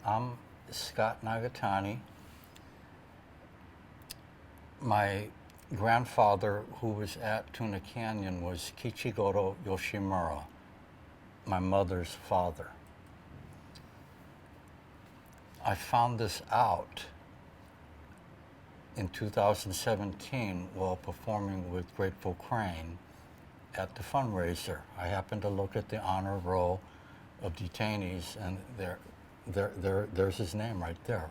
I'm Scott Nagatani. My grandfather, who was at Tuna Canyon, was Kichigoro Yoshimura, my mother's father. I found this out in 2017 while performing with Grateful Crane at the fundraiser. I happened to look at the honor roll of detainees, and there's his name right there.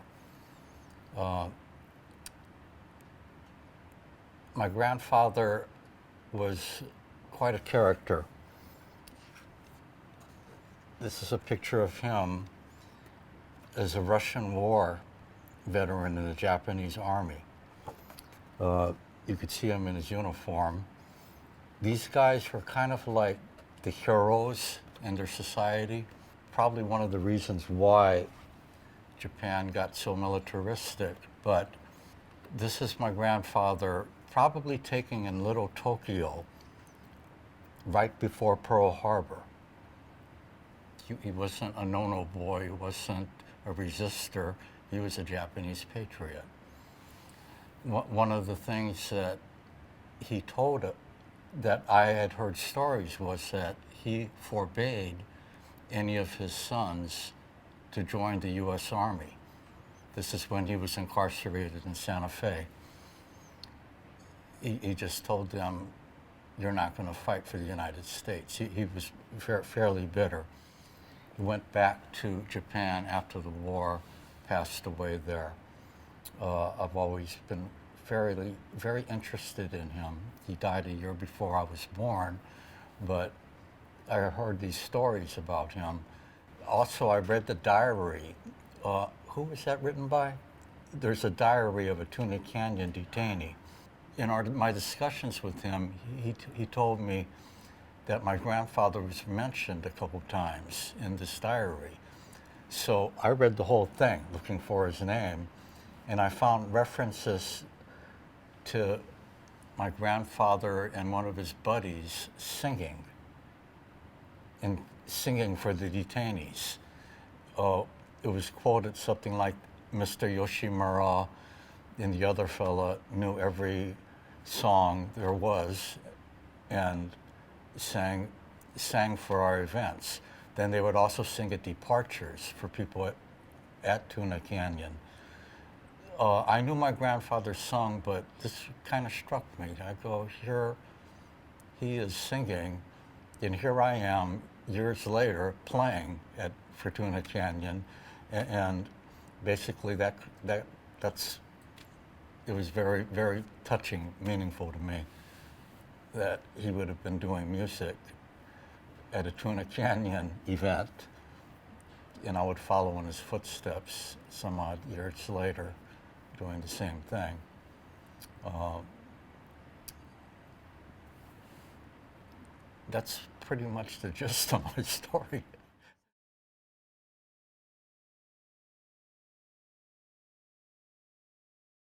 My grandfather was quite a character. This is a picture of him as a Russian war veteran in the Japanese army. You could see him in his uniform. These guys were kind of like the heroes in their society. Probably one of the reasons why Japan got so militaristic. But this is my grandfather probably taking in Little Tokyo right before Pearl Harbor. He wasn't a no-no boy, he wasn't a resistor, he was a Japanese patriot. One of the things that he told that I had heard stories was that he forbade any of his sons to join the U.S. Army. This is when he was incarcerated in Santa Fe. He just told them, you're not going to fight for the United States. He was fairly bitter. He went back to Japan after the war, passed away there. I've always been very interested in him. He died a year before I was born, but I heard these stories about him. Also, I read the diary. Who was that written by? There's a diary of a Tuna Canyon detainee. In my discussions with him, he told me that my grandfather was mentioned a couple times in this diary. So I read the whole thing looking for his name, and I found references to my grandfather and one of his buddies singing for the detainees. It was quoted something like Mr. Yoshimura and the other fella knew every song there was and sang for our events. Then they would also sing at departures for people at Tuna Canyon. I knew my grandfather sung, but this kind of struck me. I go, here he is singing, and here I am years later playing for Tuna Canyon, and basically it was very, very touching, meaningful to me that he would have been doing music at a Tuna Canyon event, and I would follow in his footsteps some odd years later doing the same thing. That's pretty much the gist of my story.